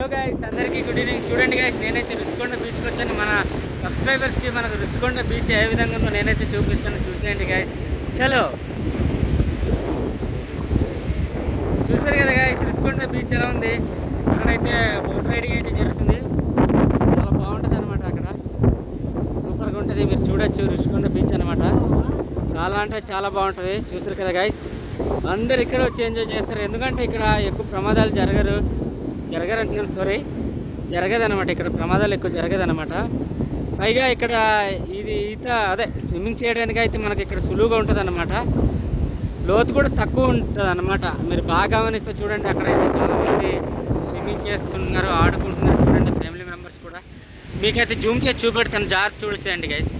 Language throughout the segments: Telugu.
హలో గైస్, అందరికీ గుడ్ ఈవినింగ్. చూడండి గైస్, నేనైతే రుషికొండ బీచ్కి వచ్చాను. మన సబ్స్క్రైబర్స్కి మనకు రుషికొండ బీచ్ ఏ విధంగా ఉందో నేనైతే చూపిస్తాను. చూసేయండి గైస్. చలో, చూసారు కదా గైస్, రుషికొండ బీచ్ ఎలా ఉంది. అక్కడైతే బోట్ రైడింగ్ అయితే జరుగుతుంది. చాలా బాగుంటుంది అనమాట. అక్కడ సూపర్గా ఉంటుంది. మీరు చూడొచ్చు, రుషికొండ బీచ్ అనమాట. చాలా అంటే చాలా బాగుంటుంది. చూసారు కదా గైస్, అందరు ఇక్కడ వచ్చి ఎంజాయ్ చేస్తారు. ఎందుకంటే ఇక్కడ ఎక్కువ ప్రమాదాలు జరగదనమాట. ఇక్కడ ప్రమాదాలు ఎక్కువ జరగదనమాట. పైగా ఇక్కడ ఇది స్విమ్మింగ్ చేయడానికి అయితే మనకి ఇక్కడ సులువుగా ఉంటుంది అనమాట. లోతు కూడా తక్కువ ఉంటుంది అనమాట. మీరు బాగా గమనిస్తే చూడండి, అక్కడైతే చాలామంది స్విమ్మింగ్ చేస్తున్నారు, ఆడుకుంటున్నారు. చూడండి, ఫ్యామిలీ మెంబర్స్ కూడా. మీకైతే జూమ్ చేసి చూపెడతాను, జాగ్రత్త చూసేయండి గైస్.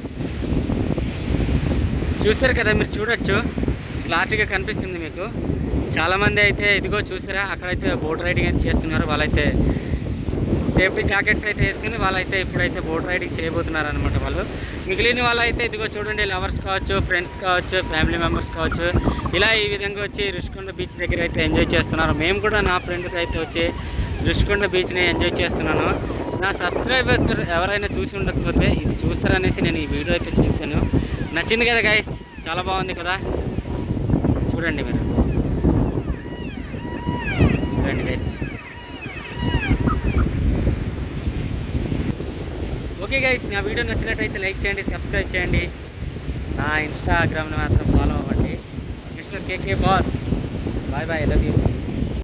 చూసారు కదా, మీరు చూడొచ్చు, క్లారిటీగా కనిపిస్తుంది మీకు. చాలామంది అయితే ఇదిగో చూసారా, అక్కడైతే బోట్ రైడింగ్ అయితే చేస్తున్నారు. వాళ్ళైతే సేఫ్టీ జాకెట్స్ అయితే వేసుకుని వాళ్ళైతే ఇప్పుడైతే బోట్ రైడింగ్ చేయబోతున్నారు అనమాట. వాళ్ళు మిగిలిన వాళ్ళైతే ఇదిగో చూడండి, లవర్స్ కావచ్చు, ఫ్రెండ్స్ కావచ్చు, ఫ్యామిలీ మెంబర్స్ కావచ్చు, ఇలా ఈ విధంగా వచ్చి రుషికొండ బీచ్ దగ్గర అయితే ఎంజాయ్ చేస్తున్నారు. మేము కూడా నా ఫ్రెండ్కి అయితే వచ్చి రుషికొండ బీచ్ని ఎంజాయ్ చేస్తున్నాను. నా సబ్స్క్రైబర్స్ ఎవరైనా చూసి ఉండకపోతే ఇది చూస్తారనేసి నేను ఈ వీడియో అయితే చూశాను. నచ్చింది కదా గైస్, చాలా బాగుంది కదా. చూడండి, మీరు చూడండి గైస్. ఓకే గైస్, నా వీడియో నచ్చినట్టయితే లైక్ చేయండి, సబ్స్క్రైబ్ చేయండి. నా ఇన్స్టాగ్రామ్ని మాత్రం ఫాలో అవ్వండి. Mister K K boss. Bye bye, love you.